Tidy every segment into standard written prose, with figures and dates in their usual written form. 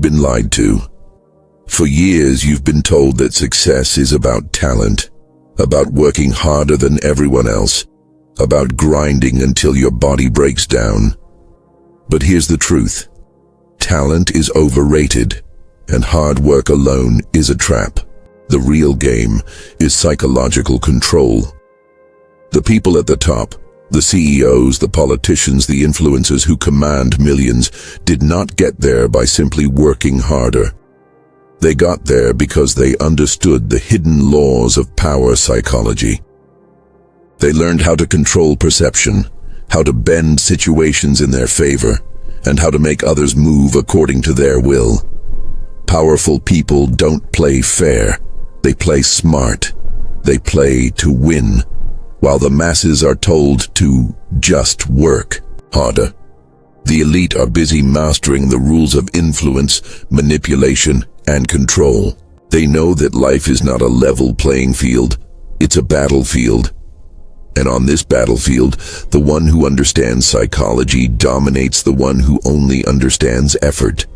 been lied to. For years you've been told that success is about talent, about working harder than everyone else, about grinding until your body breaks down. But here's the truth. Talent is overrated, and hard work alone is a trap. The real game is psychological control. The people at the top, the CEOs, the politicians, the influencers who command millions, did not get there by simply working harder. They got there because they understood the hidden laws of power psychology. They learned how to control perception, how to bend situations in their favor, and how to make others move according to their will. Powerful people don't play fair. They play smart. They play to win, while the masses are told to just work harder. The elite are busy mastering the rules of influence, manipulation, and control. They know that life is not a level playing field, it's a battlefield. And on this battlefield, the one who understands psychology dominates the one who only understands effort.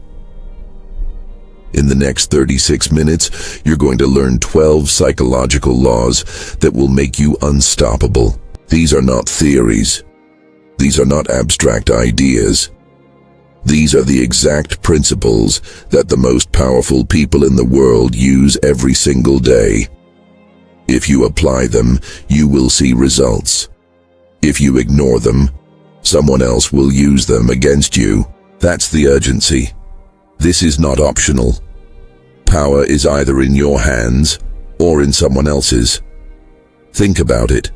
In the next 36 minutes, you're going to learn 12 psychological laws that will make you unstoppable. These are not theories. These are not abstract ideas. These are the exact principles that the most powerful people in the world use every single day. If you apply them, you will see results. If you ignore them, someone else will use them against you. That's the urgency. This is not optional. Power is either in your hands or in someone else's. Think about it.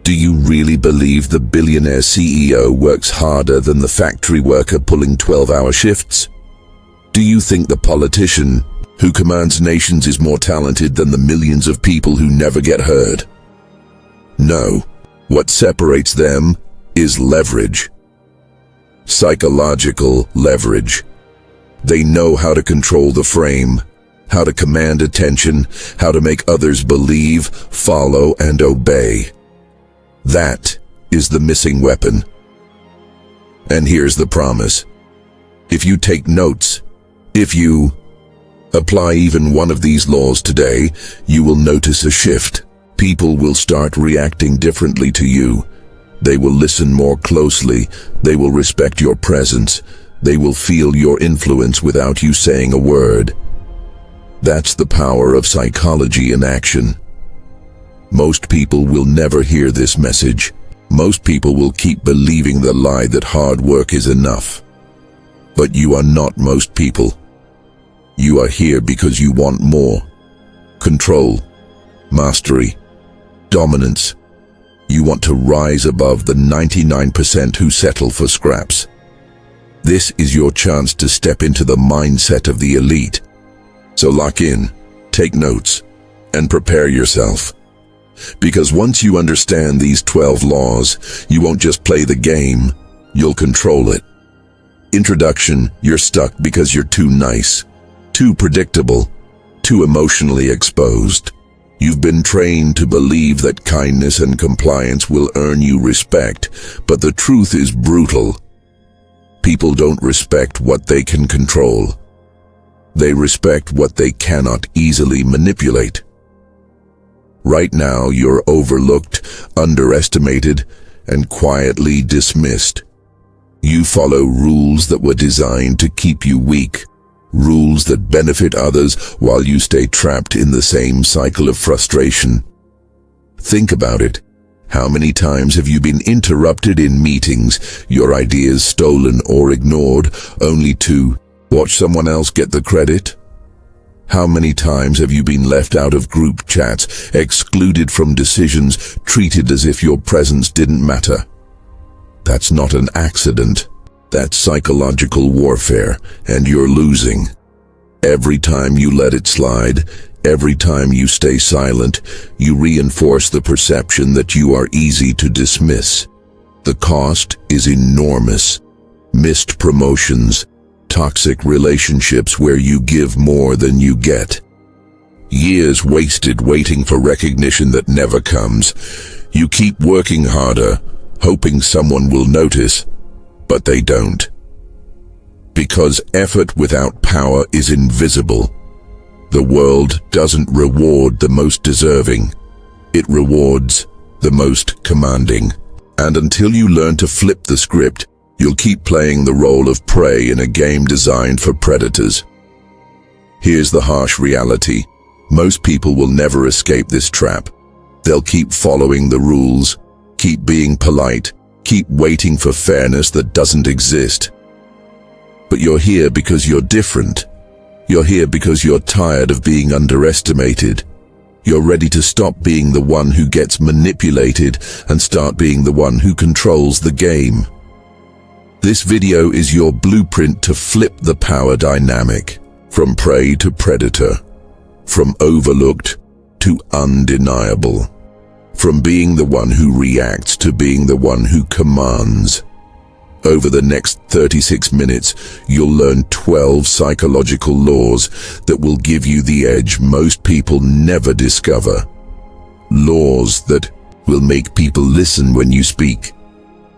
Do you really believe the billionaire CEO works harder than the factory worker pulling 12-hour shifts? Do you think the politician who commands nations is more talented than the millions of people who never get heard? No. What separates them is leverage. Psychological leverage. They know how to control the frame, how to command attention, how to make others believe, follow, and obey. That is the missing weapon. And here's the promise. If you take notes, if you apply even one of these laws today, you will notice a shift. People will start reacting differently to you. They will listen more closely. They will respect your presence. They will feel your influence without you saying a word. That's the power of psychology in action. Most people will never hear this message. Most people will keep believing the lie that hard work is enough. But you are not most people. You are here because you want more. Control, mastery, dominance. You want to rise above the 99% who settle for scraps. This is your chance to step into the mindset of the elite. So lock in, take notes, and prepare yourself. Because once you understand these 12 laws, you won't just play the game, you'll control it. Introduction: you're stuck because you're too nice, too predictable, too emotionally exposed. You've been trained to believe that kindness and compliance will earn you respect, but the truth is brutal. People don't respect what they can control. They respect what they cannot easily manipulate. Right now, you're overlooked, underestimated, and quietly dismissed. You follow rules that were designed to keep you weak, rules that benefit others while you stay trapped in the same cycle of frustration. Think about it. How many times have you been interrupted in meetings, your ideas stolen or ignored, only to watch someone else get the credit? How many times have you been left out of group chats, excluded from decisions, treated as if your presence didn't matter? That's not an accident. That's psychological warfare, and you're losing. Every time you let it slide, every time you stay silent, you reinforce the perception that you are easy to dismiss. The cost is enormous. Missed promotions, toxic relationships where you give more than you get. Years wasted waiting for recognition that never comes. You keep working harder, hoping someone will notice, but they don't. Because effort without power is invisible. The world doesn't reward the most deserving. It rewards the most commanding. And until you learn to flip the script, you'll keep playing the role of prey in a game designed for predators. Here's the harsh reality. Most people will never escape this trap. They'll keep following the rules, keep being polite, keep waiting for fairness that doesn't exist. But you're here because you're different. You're here because you're tired of being underestimated. You're ready to stop being the one who gets manipulated and start being the one who controls the game. This video is your blueprint to flip the power dynamic, from prey to predator, from overlooked to undeniable, from being the one who reacts to being the one who commands. Over the next 36 minutes, you'll learn 12 psychological laws that will give you the edge most people never discover. Laws that will make people listen when you speak,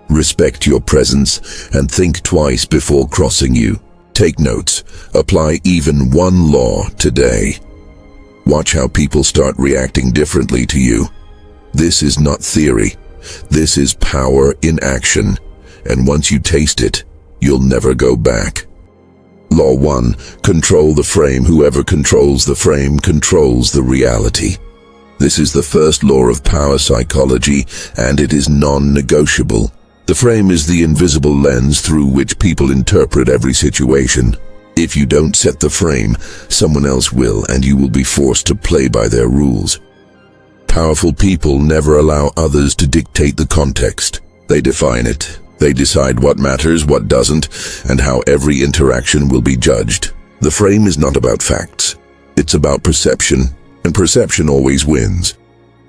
respect your presence, and think twice before crossing you. Take notes. Apply even one law today. Watch how people start reacting differently to you. This is not theory. This is power in action. And once you taste it, you'll never go back. Law 1. Control the frame. Whoever controls the frame controls the reality. This is the first law of power psychology, and it is non-negotiable. The frame is the invisible lens through which people interpret every situation. If you don't set the frame, someone else will, and you will be forced to play by their rules. Powerful people never allow others to dictate the context. They define it. They decide what matters, what doesn't, and how every interaction will be judged. The frame is not about facts. It's about perception, and perception always wins.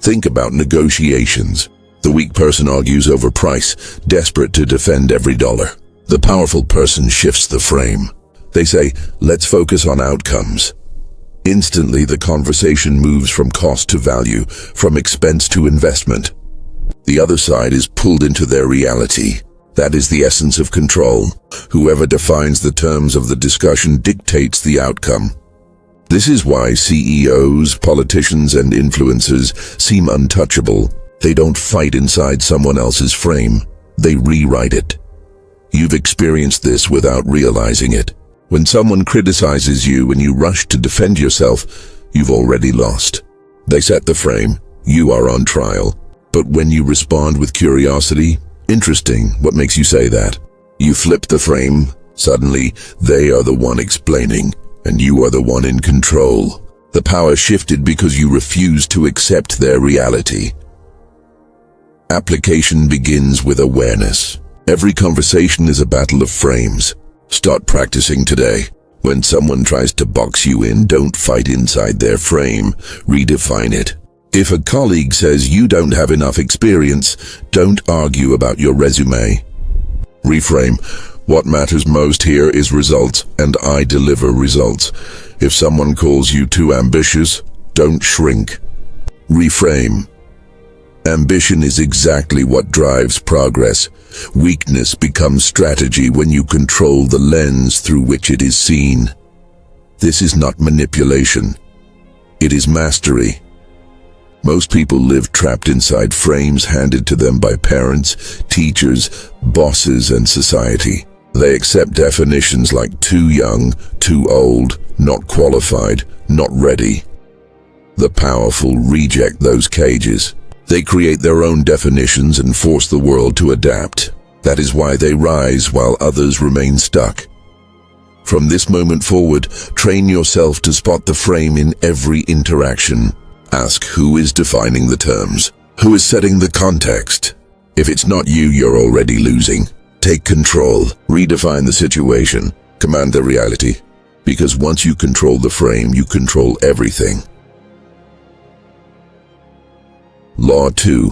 Think about negotiations. The weak person argues over price, desperate to defend every dollar. The powerful person shifts the frame. They say, let's focus on outcomes. Instantly, the conversation moves from cost to value, from expense to investment. The other side is pulled into their reality. That is the essence of control. Whoever defines the terms of the discussion dictates the outcome. This is why CEOs, politicians, and influencers seem untouchable. They don't fight inside someone else's frame. They rewrite it. You've experienced this without realizing it. When someone criticizes you and you rush to defend yourself, you've already lost. They set the frame. You are on trial. But when you respond with curiosity, interesting, what makes you say that? You flip the frame. Suddenly, they are the one explaining, and you are the one in control. The power shifted because you refused to accept their reality. Application begins with awareness. Every conversation is a battle of frames. Start practicing today. When someone tries to box you in, don't fight inside their frame. Redefine it. If a colleague says you don't have enough experience, don't argue about your resume. Reframe. What matters most here is results, and I deliver results. If someone calls you too ambitious, don't shrink. Reframe. Ambition is exactly what drives progress. Weakness becomes strategy when you control the lens through which it is seen. This is not manipulation. It is mastery. Most people live trapped inside frames handed to them by parents, teachers, bosses, and society. They accept definitions like too young, too old, not qualified, not ready. The powerful reject those cages. They create their own definitions and force the world to adapt. That is why they rise while others remain stuck. From this moment forward, train yourself to spot the frame in every interaction. Ask who is defining the terms, who is setting the context. If it's not you, you're already losing. Take control, redefine the situation, command the reality. Because once you control the frame, you control everything. Law 2.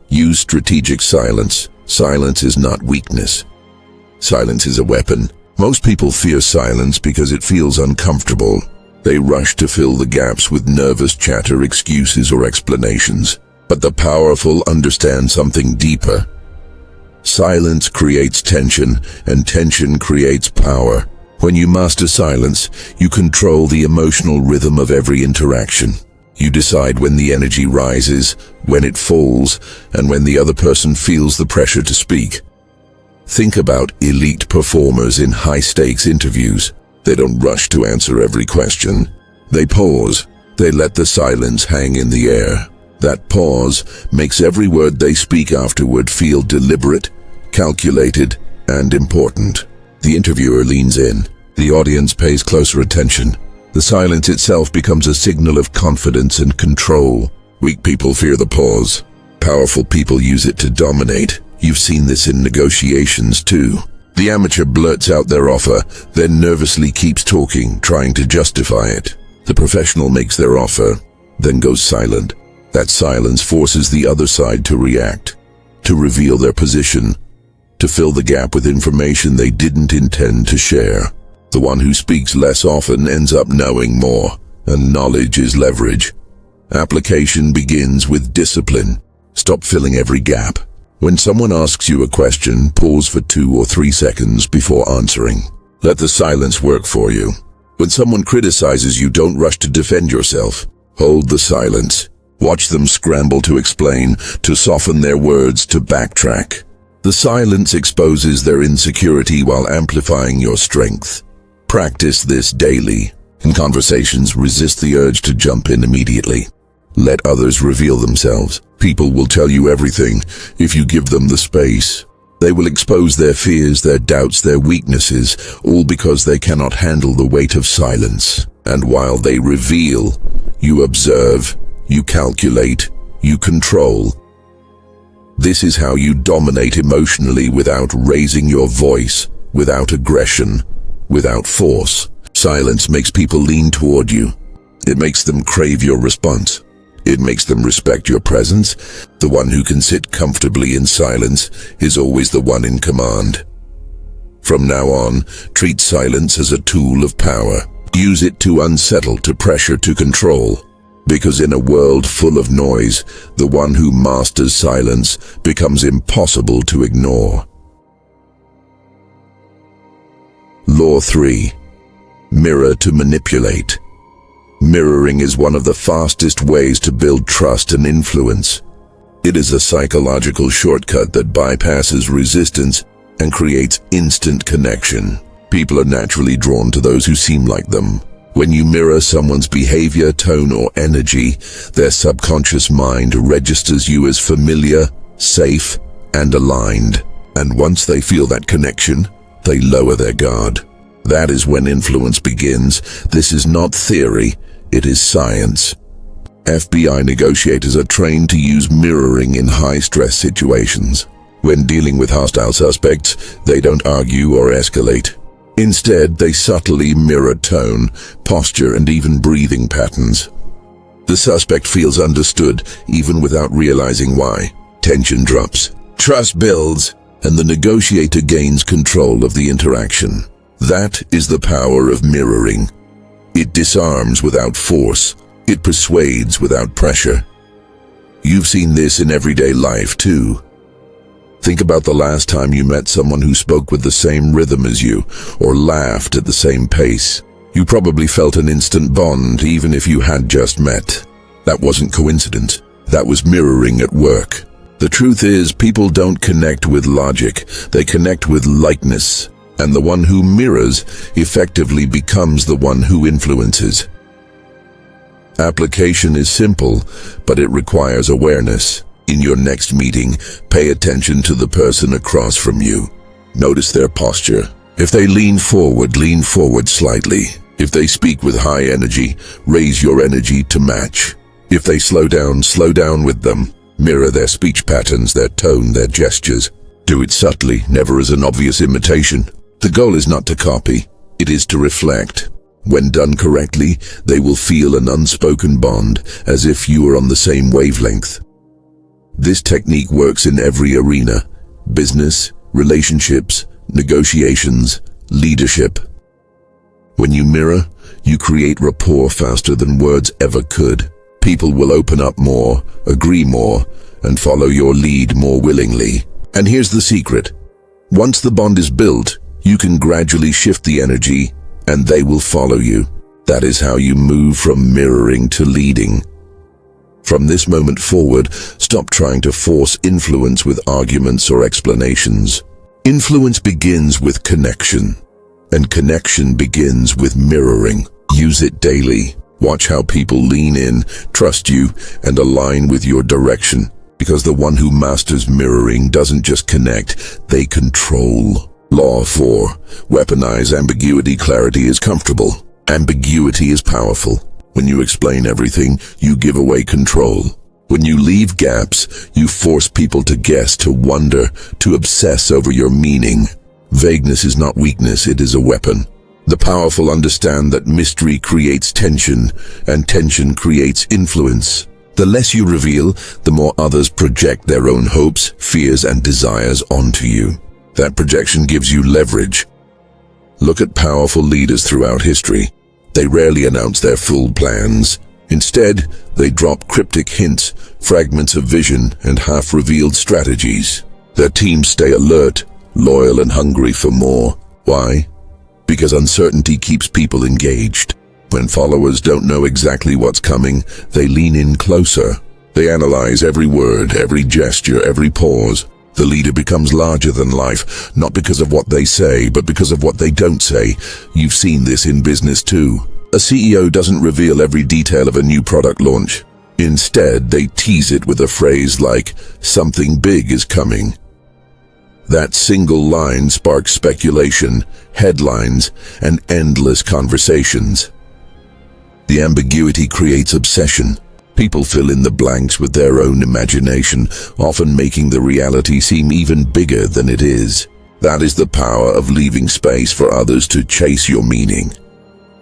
Use strategic silence. Silence is not weakness. Silence is a weapon. Most people fear silence because it feels uncomfortable. They rush to fill the gaps with nervous chatter, excuses, or explanations. But the powerful understand something deeper. Silence creates tension, and tension creates power. When you master silence, you control the emotional rhythm of every interaction. You decide when the energy rises, when it falls, and when the other person feels the pressure to speak. Think about elite performers in high-stakes interviews. They don't rush to answer every question. They pause. They let the silence hang in the air. That pause makes every word they speak afterward feel deliberate, calculated, and important. The interviewer leans in. The audience pays closer attention. The silence itself becomes a signal of confidence and control. Weak people fear the pause. Powerful people use it to dominate. You've seen this in negotiations too. The amateur blurts out their offer, then nervously keeps talking, trying to justify it. The professional makes their offer, then goes silent. That silence forces the other side to react, to reveal their position, to fill the gap with information they didn't intend to share. The one who speaks less often ends up knowing more, and knowledge is leverage. Application begins with discipline. Stop filling every gap. When someone asks you a question, pause for 2 or 3 seconds before answering. Let the silence work for you. When someone criticizes you, don't rush to defend yourself. Hold the silence. Watch them scramble to explain, to soften their words, to backtrack. The silence exposes their insecurity while amplifying your strength. Practice this daily. In conversations, resist the urge to jump in immediately. Let others reveal themselves. People will tell you everything if you give them the space. They will expose their fears, their doubts, their weaknesses, all because they cannot handle the weight of silence. And while they reveal, you observe, you calculate, you control. This is how you dominate emotionally without raising your voice, without aggression, without force. Silence makes people lean toward you. It makes them crave your response. It makes them respect your presence. The one who can sit comfortably in silence is always the one in command. From now on, treat silence as a tool of power. Use it to unsettle, to pressure, to control. Because in a world full of noise, the one who masters silence becomes impossible to ignore. Law 3. Mirror to manipulate. Mirroring is one of the fastest ways to build trust and influence. It is a psychological shortcut that bypasses resistance and creates instant connection. People are naturally drawn to those who seem like them. When you mirror someone's behavior, tone, or energy, their subconscious mind registers you as familiar, safe, and aligned. And once they feel that connection, they lower their guard. That is when influence begins. This is not theory, it is science. FBI negotiators are trained to use mirroring in high-stress situations. When dealing with hostile suspects, they don't argue or escalate. Instead, they subtly mirror tone, posture, and even breathing patterns. The suspect feels understood, even without realizing why. Tension drops, trust builds, and the negotiator gains control of the interaction. That is the power of mirroring. It disarms without force. It persuades without pressure. You've seen this in everyday life, too. Think about the last time you met someone who spoke with the same rhythm as you, or laughed at the same pace. You probably felt an instant bond, even if you had just met. That wasn't coincidence. That was mirroring at work. The truth is, people don't connect with logic. They connect with likeness. And the one who mirrors effectively becomes the one who influences. Application is simple, but it requires awareness. In your next meeting, pay attention to the person across from you. Notice their posture. If they lean forward slightly. If they speak with high energy, raise your energy to match. If they slow down with them. Mirror their speech patterns, their tone, their gestures. Do it subtly, never as an obvious imitation. The goal is not to copy, it is to reflect. When done correctly, they will feel an unspoken bond, as if you are on the same wavelength. This technique works in every arena: business, relationships, negotiations, leadership. When you mirror, you create rapport faster than words ever could. People will open up more, agree more, and follow your lead more willingly. And here's the secret. Once the bond is built, You can gradually shift the energy, and they will follow you. That is how you move from mirroring to leading. From this moment forward, stop trying to force influence with arguments or explanations. Influence begins with connection, and connection begins with mirroring. Use it daily. Watch how people lean in, trust you, and align with your direction. Because the one who masters mirroring doesn't just connect, they control. Law 4. Weaponize ambiguity. Clarity is comfortable. Ambiguity is powerful. When you explain everything, you give away control. When you leave gaps, you force people to guess, to wonder, to obsess over your meaning. Vagueness is not weakness, it is a weapon. The powerful understand that mystery creates tension, and tension creates influence. The less you reveal, the more others project their own hopes, fears, and desires onto you. That projection gives you leverage. Look at powerful leaders throughout history. They rarely announce their full plans. Instead, they drop cryptic hints, fragments of vision, and half-revealed strategies. Their teams stay alert, loyal, and hungry for more. Why? Because uncertainty keeps people engaged. When followers don't know exactly what's coming, they lean in closer. They analyze every word, every gesture, every pause. The leader becomes larger than life, not because of what they say, but because of what they don't say. You've seen this in business too. A CEO doesn't reveal every detail of a new product launch. Instead, they tease it with a phrase like, "Something big is coming." That single line sparks speculation, headlines, and endless conversations. The ambiguity creates obsession. People fill in the blanks with their own imagination, often making the reality seem even bigger than it is. That is the power of leaving space for others to chase your meaning.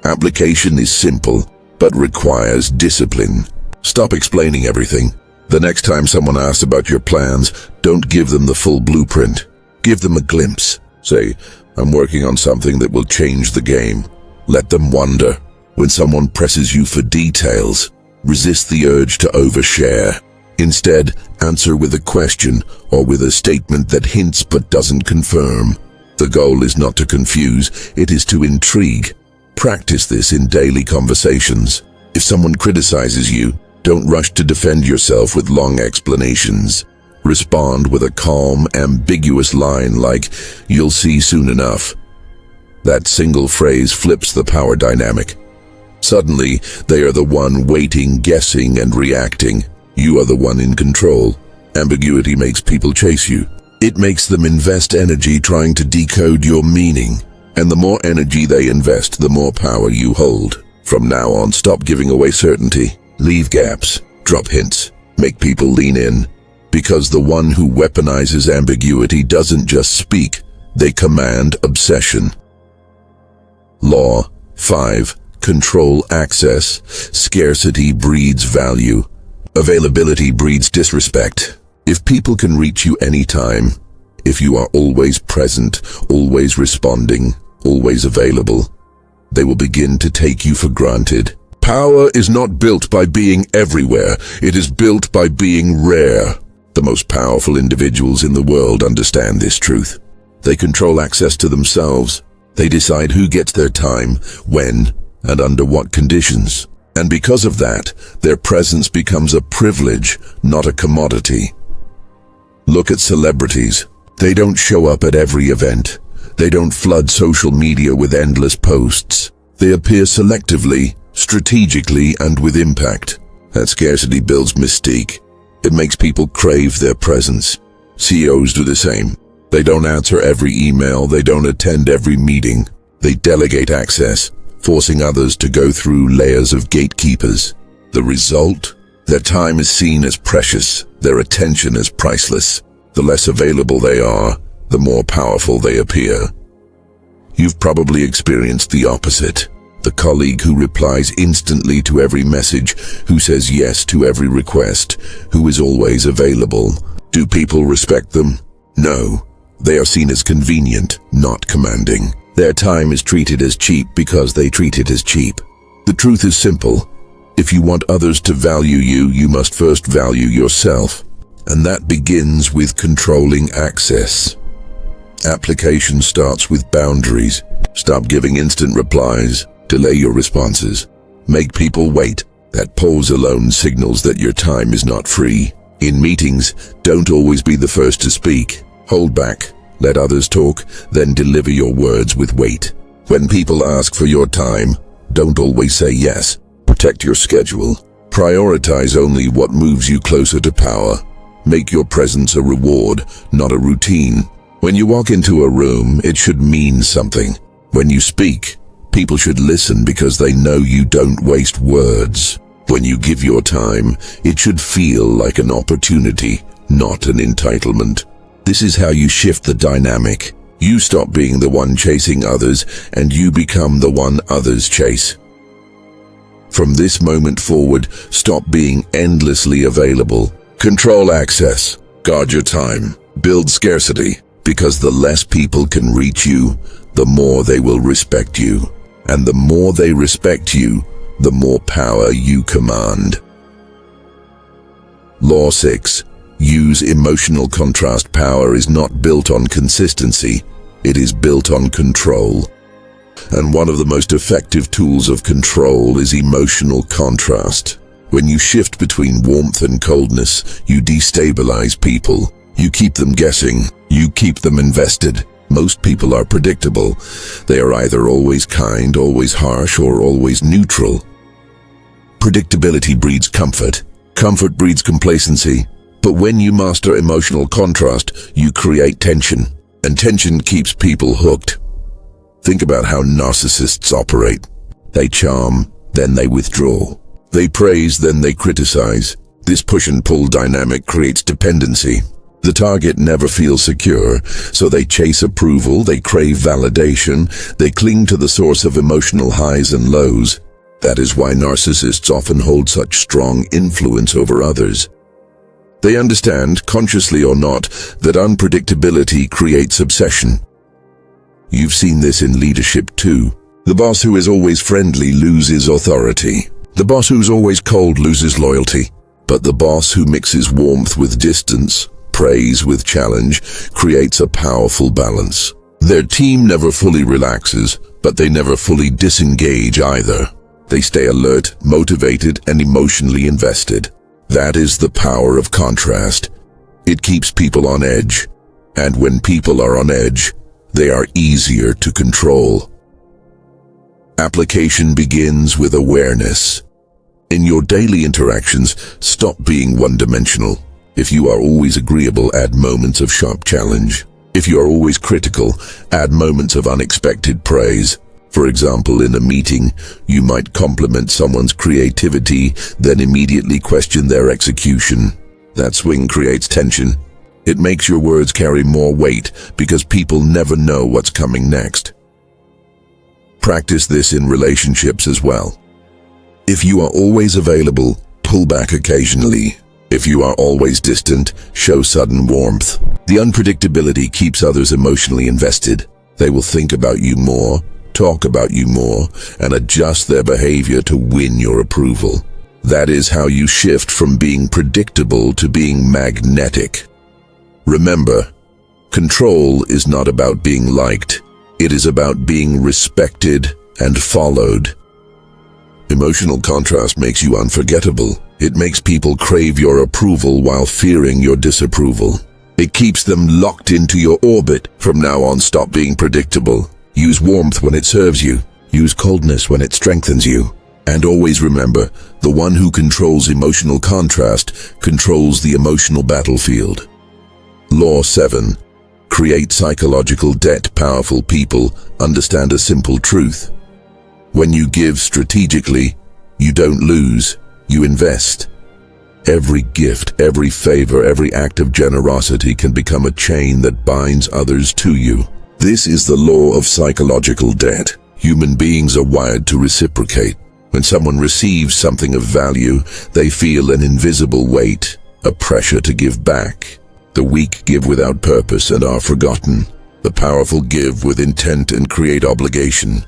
Application is simple, but requires discipline. Stop explaining everything. The next time someone asks about your plans, don't give them the full blueprint. Give them a glimpse. Say, "I'm working on something that will change the game." Let them wonder. When someone presses you for details, resist the urge to overshare. Instead, answer with a question or with a statement that hints but doesn't confirm. The goal is not to confuse, it is to intrigue. Practice this in daily conversations. If someone criticizes you, don't rush to defend yourself with long explanations. Respond with a calm, ambiguous line like, "You'll see soon enough." That single phrase flips the power dynamic. Suddenly, they are the one waiting, guessing, and reacting. You are the one in control. Ambiguity makes people chase you. It makes them invest energy trying to decode your meaning. And the more energy they invest, the more power you hold. From now on, stop giving away certainty. Leave gaps. Drop hints. Make people lean in. Because the one who weaponizes ambiguity doesn't just speak, they command obsession. Law 5. Control access. Scarcity breeds value. Availability breeds disrespect. If people can reach you anytime, if you are always present, always responding, always available, they will begin to take you for granted. Power is not built by being everywhere. It is built by being rare. The most powerful individuals in the world understand this truth. They control access to themselves. They decide who gets their time, when, and under what conditions. And because of that, their presence becomes a privilege, not a commodity. Look at celebrities. They don't show up at every event. They don't flood social media with endless posts. They appear selectively, strategically, and with impact. That scarcity builds mystique. It makes people crave their presence. CEOs do the same. They don't answer every email. They don't attend every meeting. They delegate access, forcing others to go through layers of gatekeepers. The result? Their time is seen as precious, their attention as priceless. The less available they are, the more powerful they appear. You've probably experienced the opposite. The colleague who replies instantly to every message, who says yes to every request, who is always available. Do people respect them? No. They are seen as convenient, not commanding. Their time is treated as cheap because they treat it as cheap. The truth is simple. If you want others to value you, you must first value yourself. And that begins with controlling access. Application starts with boundaries. Stop giving instant replies. Delay your responses. Make people wait. That pause alone signals that your time is not free. In meetings, don't always be the first to speak. Hold back. Let others talk, then deliver your words with weight. When people ask for your time, don't always say yes. Protect your schedule. Prioritize only what moves you closer to power. Make your presence a reward, not a routine. When you walk into a room, it should mean something. When you speak, people should listen because they know you don't waste words. When you give your time, it should feel like an opportunity, not an entitlement. This is how you shift the dynamic. You stop being the one chasing others, and you become the one others chase. From this moment forward, stop being endlessly available. Control access. Guard your time. Build scarcity. Because the less people can reach you, the more they will respect you. And the more they respect you, the more power you command. Law 6. Use emotional contrast. Power is not built on consistency. It is built on control. And one of the most effective tools of control is emotional contrast. When you shift between warmth and coldness, you destabilize people. You keep them guessing. You keep them invested. Most people are predictable. They are either always kind, always harsh, or always neutral. Predictability breeds comfort. Comfort breeds complacency. But when you master emotional contrast, you create tension. And tension keeps people hooked. Think about how narcissists operate. They charm, then they withdraw. They praise, then they criticize. This push and pull dynamic creates dependency. The target never feels secure, so they chase approval, they crave validation, they cling to the source of emotional highs and lows. That is why narcissists often hold such strong influence over others. They understand, consciously or not, that unpredictability creates obsession. You've seen this in leadership too. The boss who is always friendly loses authority. The boss who's always cold loses loyalty. But the boss who mixes warmth with distance, praise with challenge, creates a powerful balance. Their team never fully relaxes, but they never fully disengage either. They stay alert, motivated, and emotionally invested. That is the power of contrast. It keeps people on edge. And when people are on edge, they are easier to control. Application begins with awareness. In your daily interactions, stop being one-dimensional. If you are always agreeable, add moments of sharp challenge. If you are always critical, add moments of unexpected praise. For example, in a meeting, you might compliment someone's creativity, then immediately question their execution. That swing creates tension. It makes your words carry more weight because people never know what's coming next. Practice this in relationships as well. If you are always available, pull back occasionally. If you are always distant, show sudden warmth. The unpredictability keeps others emotionally invested. They will think about you more, talk about you more, and adjust their behavior to win your approval. That is how you shift from being predictable to being magnetic. Remember, control is not about being liked. It is about being respected and followed. Emotional contrast makes you unforgettable. It makes people crave your approval while fearing your disapproval. It keeps them locked into your orbit. From now on, stop being predictable. Use warmth when it serves you. Use coldness when it strengthens you. And always remember, the one who controls emotional contrast controls the emotional battlefield. Law 7. Create psychological debt. Powerful people understand a simple truth. When you give strategically, you don't lose, you invest. Every gift, every favor, every act of generosity can become a chain that binds others to you. This is the law of psychological debt. Human beings are wired to reciprocate. When someone receives something of value, they feel an invisible weight, a pressure to give back. The weak give without purpose and are forgotten. The powerful give with intent and create obligation.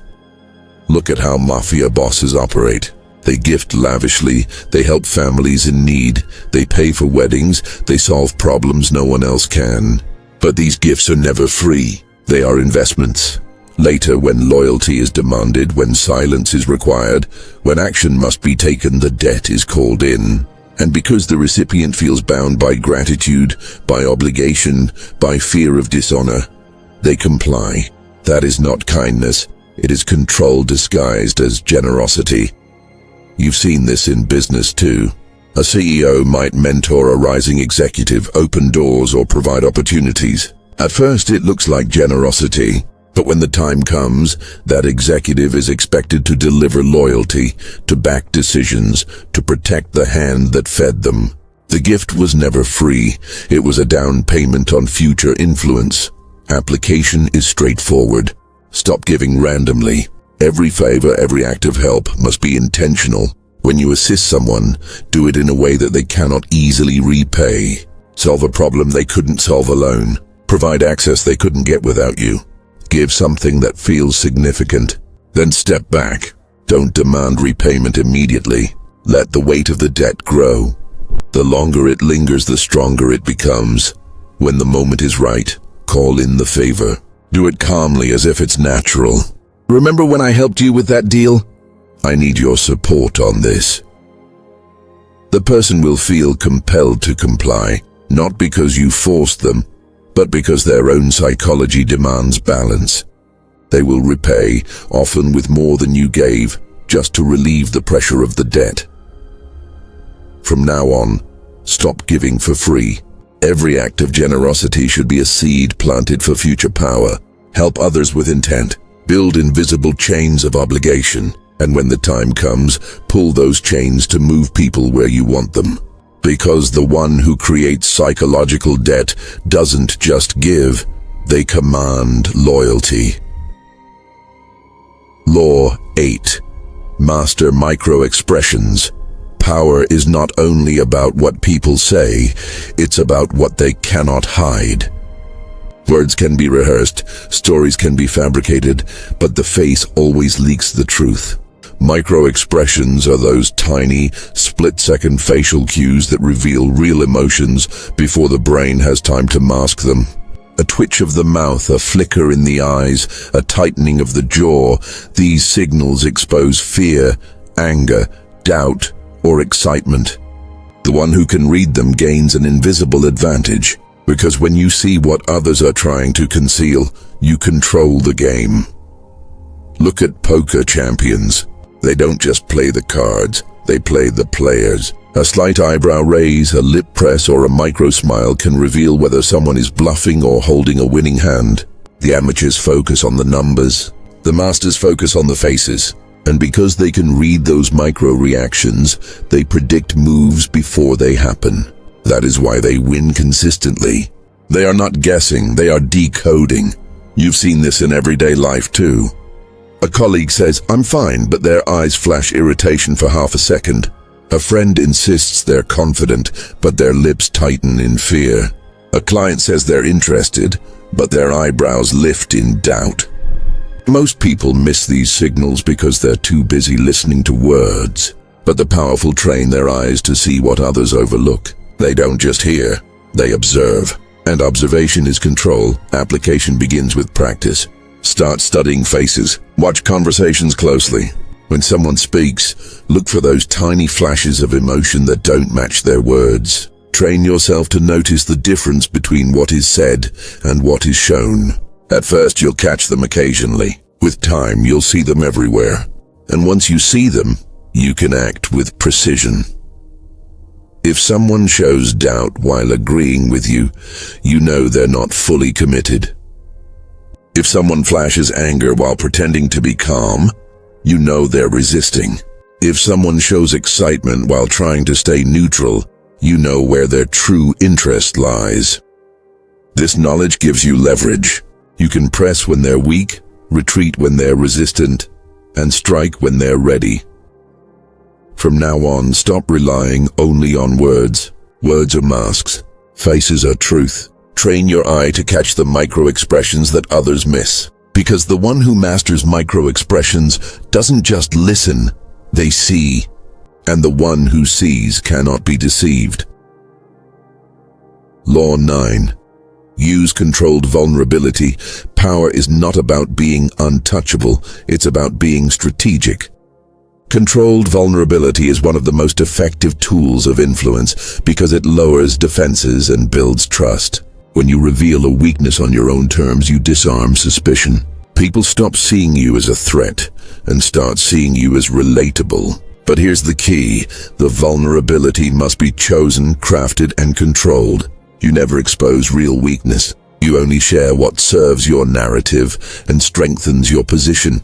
Look at how mafia bosses operate. They gift lavishly, they help families in need, they pay for weddings, they solve problems no one else can. But these gifts are never free. They are investments. Later, when loyalty is demanded, when silence is required, when action must be taken, the debt is called in. And because the recipient feels bound by gratitude, by obligation, by fear of dishonor, they comply. That is not kindness. It is control disguised as generosity. You've seen this in business too. A CEO might mentor a rising executive, open doors, or provide opportunities. At first, it looks like generosity. But when the time comes, that executive is expected to deliver loyalty, to back decisions, to protect the hand that fed them. The gift was never free. It was a down payment on future influence. Application is straightforward. Stop giving randomly. Every favor, every act of help must be intentional. When you assist someone, do it in a way that they cannot easily repay. Solve a problem they couldn't solve alone. Provide access they couldn't get without you. Give something that feels significant. Then step back. Don't demand repayment immediately. Let the weight of the debt grow. The longer it lingers, the stronger it becomes. When the moment is right, call in the favor. Do it calmly, as if it's natural. Remember when I helped you with that deal? I need your support on this. The person will feel compelled to comply, not because you forced them, but because their own psychology demands balance. They will repay, often with more than you gave, just to relieve the pressure of the debt. From now on, stop giving for free. Every act of generosity should be a seed planted for future power. Help others with intent. Build invisible chains of obligation. And when the time comes, pull those chains to move people where you want them. Because the one who creates psychological debt doesn't just give, they command loyalty. Law 8. Master micro-expressions. Power is not only about what people say, it's about what they cannot hide. Words can be rehearsed, stories can be fabricated, but the face always leaks the truth. Micro-expressions are those tiny, split-second facial cues that reveal real emotions before the brain has time to mask them. A twitch of the mouth, a flicker in the eyes, a tightening of the jaw, these signals expose fear, anger, doubt, or excitement. The one who can read them gains an invisible advantage, because when you see what others are trying to conceal, you control the game. Look at poker champions. They don't just play the cards, they play the players. A slight eyebrow raise, a lip press, or a micro-smile can reveal whether someone is bluffing or holding a winning hand. The amateurs focus on the numbers, the masters focus on the faces. And because they can read those micro-reactions, they predict moves before they happen. That is why they win consistently. They are not guessing, they are decoding. You've seen this in everyday life too. A colleague says, "I'm fine," but their eyes flash irritation for half a second. A friend insists they're confident, but their lips tighten in fear. A client says they're interested, but their eyebrows lift in doubt. Most people miss these signals because they're too busy listening to words. But the powerful train their eyes to see what others overlook. They don't just hear, they observe. And observation is control. Application begins with practice. Start studying faces. Watch conversations closely. When someone speaks, look for those tiny flashes of emotion that don't match their words. Train yourself to notice the difference between what is said and what is shown. At first, you'll catch them occasionally. With time, you'll see them everywhere. And once you see them, you can act with precision. If someone shows doubt while agreeing with you, you know they're not fully committed. If someone flashes anger while pretending to be calm, you know they're resisting. If someone shows excitement while trying to stay neutral, you know where their true interest lies. This knowledge gives you leverage. You can press when they're weak, retreat when they're resistant, and strike when they're ready. From now on, stop relying only on words. Words are masks. Faces are truth. Train your eye to catch the micro-expressions that others miss. Because the one who masters micro-expressions doesn't just listen, they see. And the one who sees cannot be deceived. Law 9. Use controlled vulnerability. Power is not about being untouchable, it's about being strategic. Controlled vulnerability is one of the most effective tools of influence because it lowers defenses and builds trust. When you reveal a weakness on your own terms, you disarm suspicion. People stop seeing you as a threat and start seeing you as relatable. But here's the key: the vulnerability must be chosen, crafted, and controlled. You never expose real weakness. You only share what serves your narrative and strengthens your position.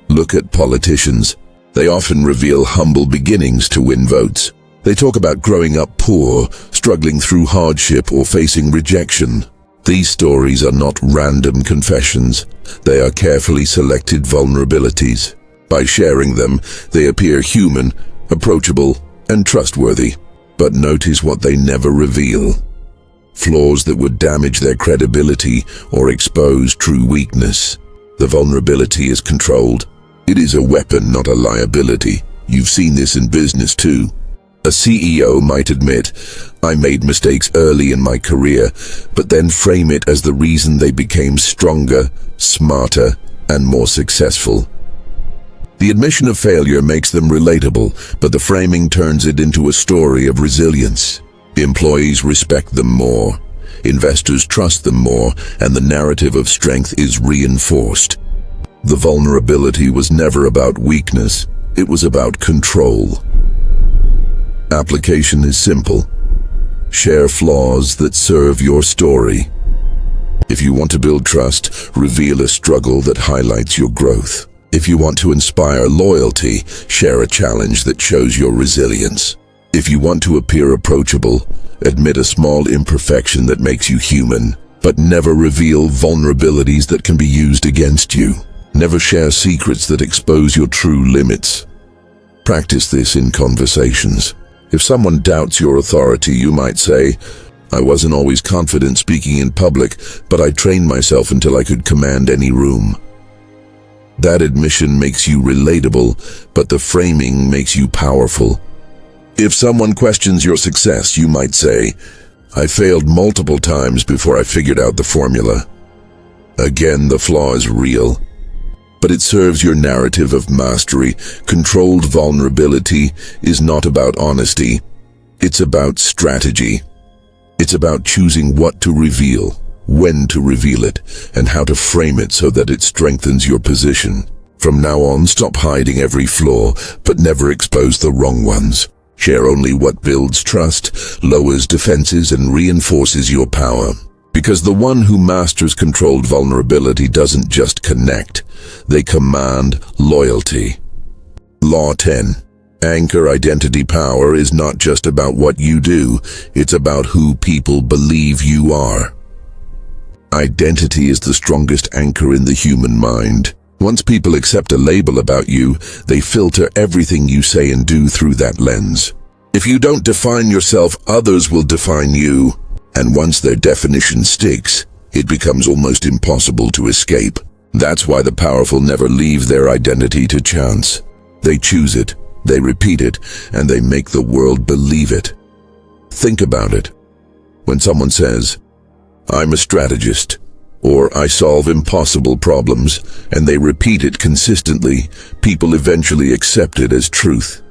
Look at politicians. They often reveal humble beginnings to win votes. They talk about growing up poor, struggling through hardship, or facing rejection. These stories are not random confessions. They are carefully selected vulnerabilities. By sharing them, they appear human, approachable, and trustworthy. But notice what they never reveal: flaws that would damage their credibility or expose true weakness. The vulnerability is controlled. It is a weapon, not a liability. You've seen this in business too. A CEO might admit, "I made mistakes early in my career," but then frame it as the reason they became stronger, smarter, and more successful. The admission of failure makes them relatable, but the framing turns it into a story of resilience. Employees respect them more, investors trust them more, and the narrative of strength is reinforced. The vulnerability was never about weakness, it was about control. Application is simple. Share flaws that serve your story. If you want to build trust, reveal a struggle that highlights your growth. If you want to inspire loyalty, share a challenge that shows your resilience. If you want to appear approachable, admit a small imperfection that makes you human. But never reveal vulnerabilities that can be used against you. Never share secrets that expose your true limits. Practice this in conversations. If someone doubts your authority, you might say, "I wasn't always confident speaking in public, but I trained myself until I could command any room." That admission makes you relatable, but the framing makes you powerful. If someone questions your success, you might say, "I failed multiple times before I figured out the formula." Again, the flaw is real, but it serves your narrative of mastery. Controlled vulnerability is not about honesty. It's about strategy. It's about choosing what to reveal, when to reveal it, and how to frame it so that it strengthens your position. From now on, stop hiding every flaw, but never expose the wrong ones. Share only what builds trust, lowers defenses, and reinforces your power. Because the one who masters controlled vulnerability doesn't just connect, they command loyalty. Law 10. Anchor identity. Power is not just about what you do, it's about who people believe you are. Identity is the strongest anchor in the human mind. Once people accept a label about you, they filter everything you say and do through that lens. If you don't define yourself, others will define you. And once their definition sticks, it becomes almost impossible to escape. That's why the powerful never leave their identity to chance. They choose it, they repeat it, and they make the world believe it. Think about it. When someone says, "I'm a strategist," or "I solve impossible problems," and they repeat it consistently, people eventually accept it as truth.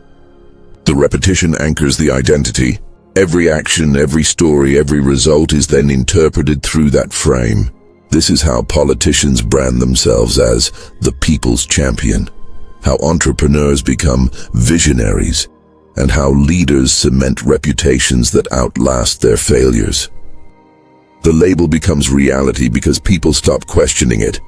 The repetition anchors the identity. Every action, every story, every result is then interpreted through that frame. This is how politicians brand themselves as the people's champion, how entrepreneurs become visionaries, and how leaders cement reputations that outlast their failures. The label becomes reality because people stop questioning it.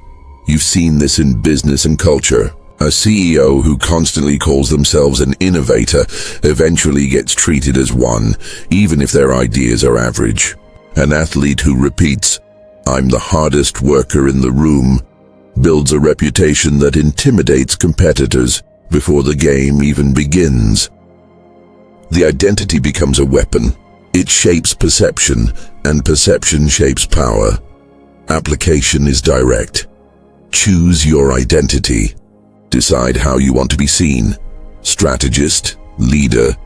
You've seen this in business and culture. A CEO who constantly calls themselves an innovator eventually gets treated as one, even if their ideas are average. An athlete who repeats, "I'm the hardest worker in the room," builds a reputation that intimidates competitors before the game even begins. The identity becomes a weapon. It shapes perception, and perception shapes power. Application is direct. Choose your identity. Decide how you want to be seen. Strategist, leader,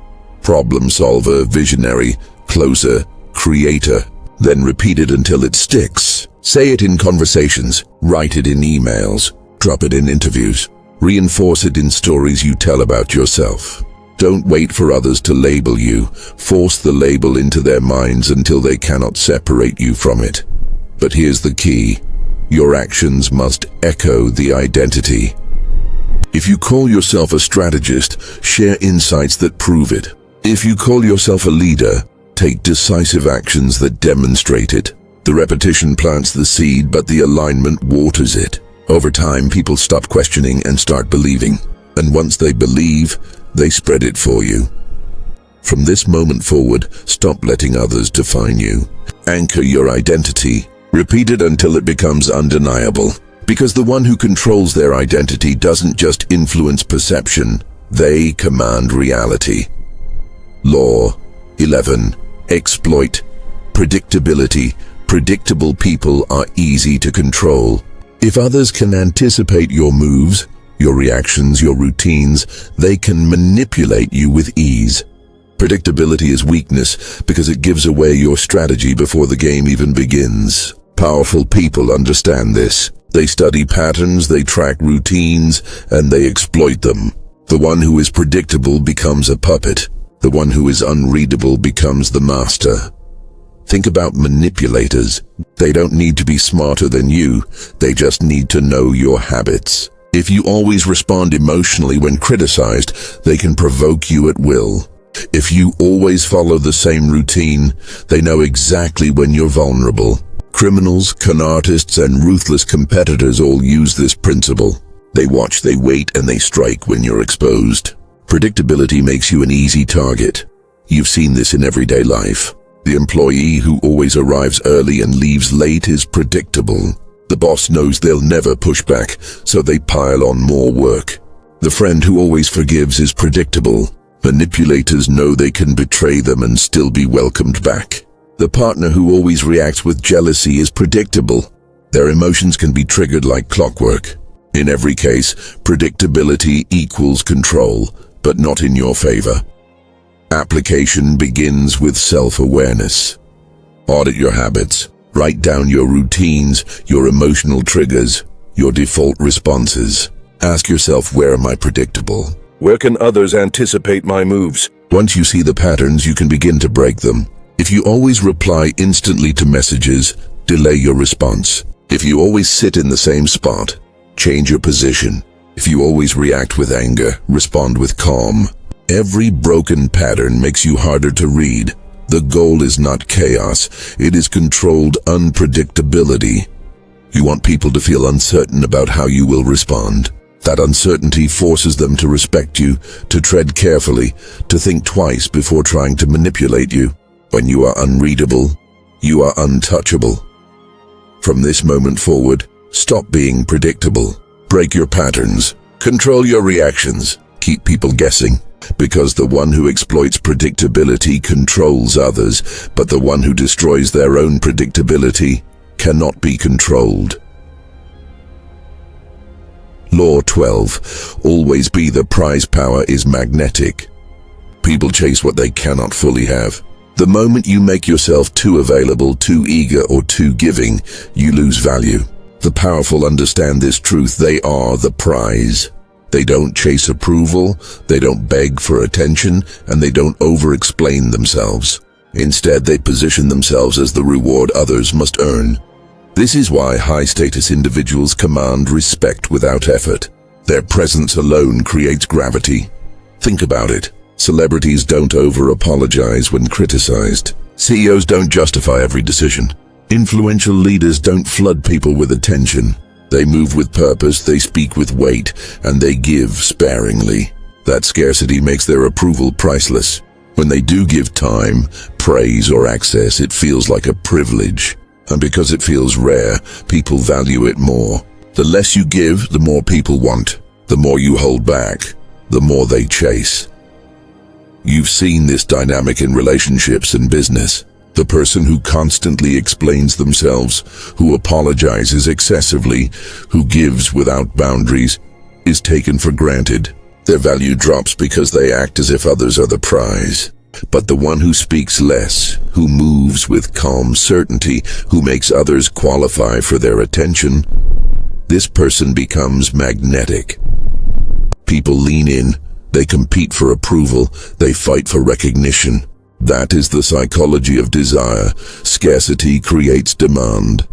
problem solver, visionary, closer, creator. Then repeat it until it sticks. Say it in conversations, write it in emails, drop it in interviews, reinforce it in stories you tell about yourself. Don't wait for others to label you. Force the label into their minds until they cannot separate you from it. But here's the key. Your actions must echo the identity. If you call yourself a strategist, share insights that prove it. If you call yourself a leader, take decisive actions that demonstrate it. The repetition plants the seed, but the alignment waters it. Over time, people stop questioning and start believing. And once they believe, they spread it for you. From this moment forward, stop letting others define you. Anchor your identity. Repeat it until it becomes undeniable. Because the one who controls their identity doesn't just influence perception, they command reality. Law 11. Exploit. Predictability. Predictable people are easy to control. If others can anticipate your moves, your reactions, your routines, they can manipulate you with ease. Predictability is weakness because it gives away your strategy before the game even begins. Powerful people understand this. They study patterns, they track routines, and they exploit them. The one who is predictable becomes a puppet. The one who is unreadable becomes the master. Think about manipulators. They don't need to be smarter than you. They just need to know your habits. If you always respond emotionally when criticized, they can provoke you at will. If you always follow the same routine, they know exactly when you're vulnerable. Criminals, con artists, and ruthless competitors all use this principle. They watch, they wait, and they strike when you're exposed. Predictability makes you an easy target. You've seen this in everyday life. The employee who always arrives early and leaves late is predictable. The boss knows they'll never push back, so they pile on more work. The friend who always forgives is predictable. Manipulators know they can betray them and still be welcomed back. The partner who always reacts with jealousy is predictable. Their emotions can be triggered like clockwork. In every case, predictability equals control, but not in your favor. Application begins with self-awareness. Audit your habits. Write down your routines, your emotional triggers, your default responses. Ask yourself, where am I predictable? Where can others anticipate my moves? Once you see the patterns, you can begin to break them. If you always reply instantly to messages, delay your response. If you always sit in the same spot, change your position. If you always react with anger, respond with calm. Every broken pattern makes you harder to read. The goal is not chaos, it is controlled unpredictability. You want people to feel uncertain about how you will respond. That uncertainty forces them to respect you, to tread carefully, to think twice before trying to manipulate you. When you are unreadable, you are untouchable. From this moment forward, stop being predictable. Break your patterns. Control your reactions. Keep people guessing. Because the one who exploits predictability controls others, but the one who destroys their own predictability cannot be controlled. Law 12. Always be the prize. Power is magnetic. People chase what they cannot fully have. The moment you make yourself too available, too eager, or too giving, you lose value. The powerful understand this truth. They are the prize. They don't chase approval, they don't beg for attention, and they don't over-explain themselves. Instead, they position themselves as the reward others must earn. This is why high-status individuals command respect without effort. Their presence alone creates gravity. Think about it. Celebrities don't over-apologize when criticized. CEOs don't justify every decision. Influential leaders don't flood people with attention. They move with purpose, they speak with weight, and they give sparingly. That scarcity makes their approval priceless. When they do give time, praise, or access, it feels like a privilege. And because it feels rare, people value it more. The less you give, the more people want. The more you hold back, the more they chase. You've seen this dynamic in relationships and business. The person who constantly explains themselves, who apologizes excessively, who gives without boundaries, is taken for granted. Their value drops because they act as if others are the prize. But the one who speaks less, who moves with calm certainty, who makes others qualify for their attention, this person becomes magnetic. People lean in, they compete for approval, they fight for recognition. That is the psychology of desire. Scarcity creates demand.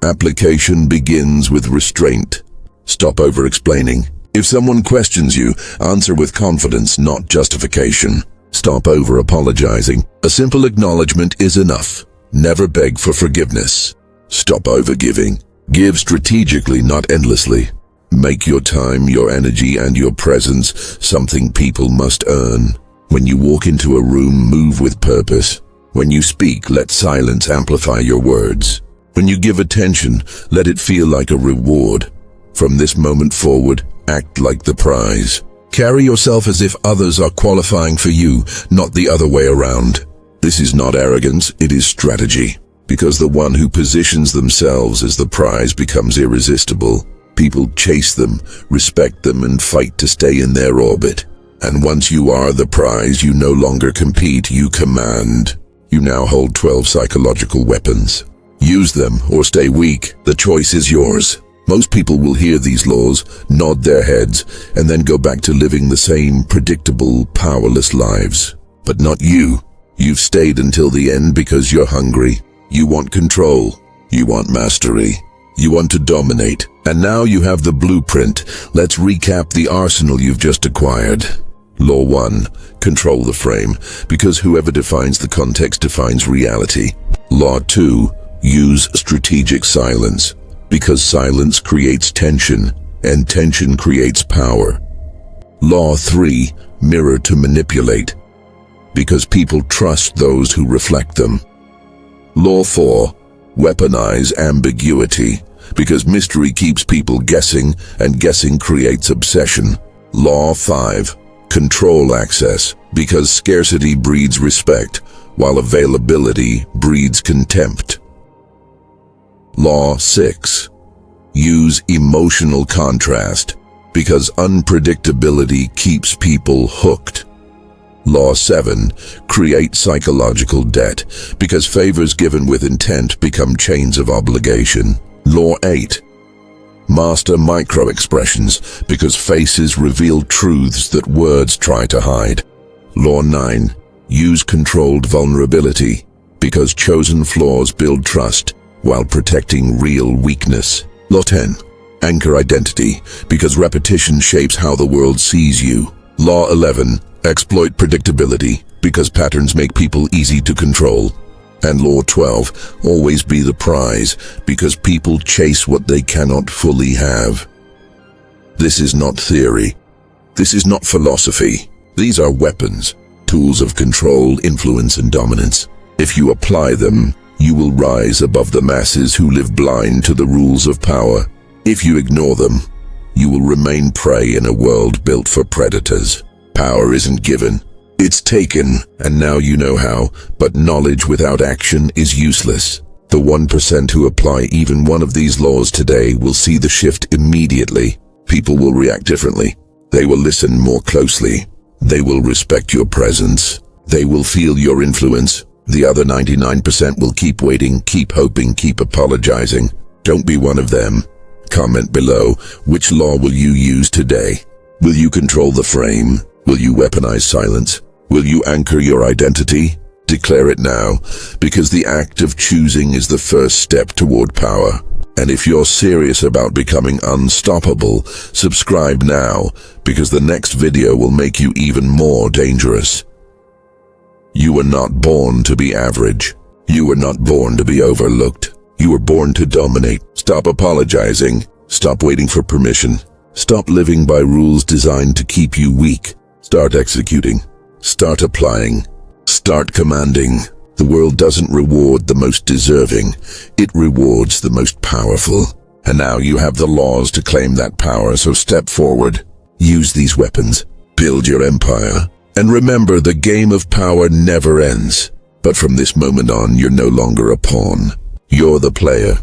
Application begins with restraint. Stop over-explaining. If someone questions you, answer with confidence, not justification. Stop over-apologizing. A simple acknowledgement is enough. Never beg for forgiveness. Stop over-giving. Give strategically, not endlessly. Make your time, your energy, and your presence something people must earn. When you walk into a room, move with purpose. When you speak, let silence amplify your words. When you give attention, let it feel like a reward. From this moment forward, act like the prize. Carry yourself as if others are qualifying for you, not the other way around. This is not arrogance, it is strategy. Because the one who positions themselves as the prize becomes irresistible. People chase them, respect them, and fight to stay in their orbit. And once you are the prize, you no longer compete, you command. You now hold 12 psychological weapons. Use them or stay weak. The choice is yours. Most people will hear these laws, nod their heads, and then go back to living the same predictable, powerless lives. But not you. You've stayed until the end because you're hungry. You want control. You want mastery. You want to dominate. And now you have the blueprint. Let's recap the arsenal you've just acquired. Law 1. Control the frame, because whoever defines the context defines reality. Law 2. Use strategic silence, because silence creates tension, and tension creates power. Law 3. Mirror to manipulate, because people trust those who reflect them. Law 4. Weaponize ambiguity, because mystery keeps people guessing, and guessing creates obsession. Law 5. Control access, because scarcity breeds respect, while availability breeds contempt. Law 6. Use emotional contrast, because unpredictability keeps people hooked. Law 7. Create psychological debt, because favors given with intent become chains of obligation. Law 8. Master micro-expressions, because faces reveal truths that words try to hide. Law 9. Use controlled vulnerability, because chosen flaws build trust, while protecting real weakness. Law 10. Anchor identity, because repetition shapes how the world sees you. Law 11. Exploit predictability, because patterns make people easy to control. And Law 12. Always be the prize, because people chase what they cannot fully have. This is not theory. This is not philosophy. These are weapons, tools of control, influence, and dominance. If you apply them, you will rise above the masses who live blind to the rules of power. If you ignore them, you will remain prey in a world built for predators. Power isn't given, it's taken, and now you know how, but knowledge without action is useless. The 1% who apply even one of these laws today will see the shift immediately. People will react differently. They will listen more closely. They will respect your presence. They will feel your influence. The other 99% will keep waiting, keep hoping, keep apologizing. Don't be one of them. Comment below, which law will you use today? Will you control the frame? Will you weaponize silence? Will you anchor your identity? Declare it now, because the act of choosing is the first step toward power. And if you're serious about becoming unstoppable, subscribe now, because the next video will make you even more dangerous. You were not born to be average. You were not born to be overlooked. You were born to dominate. Stop apologizing. Stop waiting for permission. Stop living by rules designed to keep you weak. Start executing. Start applying. Start commanding. The world doesn't reward the most deserving. It rewards the most powerful. And now you have the laws to claim that power, so step forward. Use these weapons. Build your empire. And remember, the game of power never ends. But from this moment on, you're no longer a pawn. You're the player.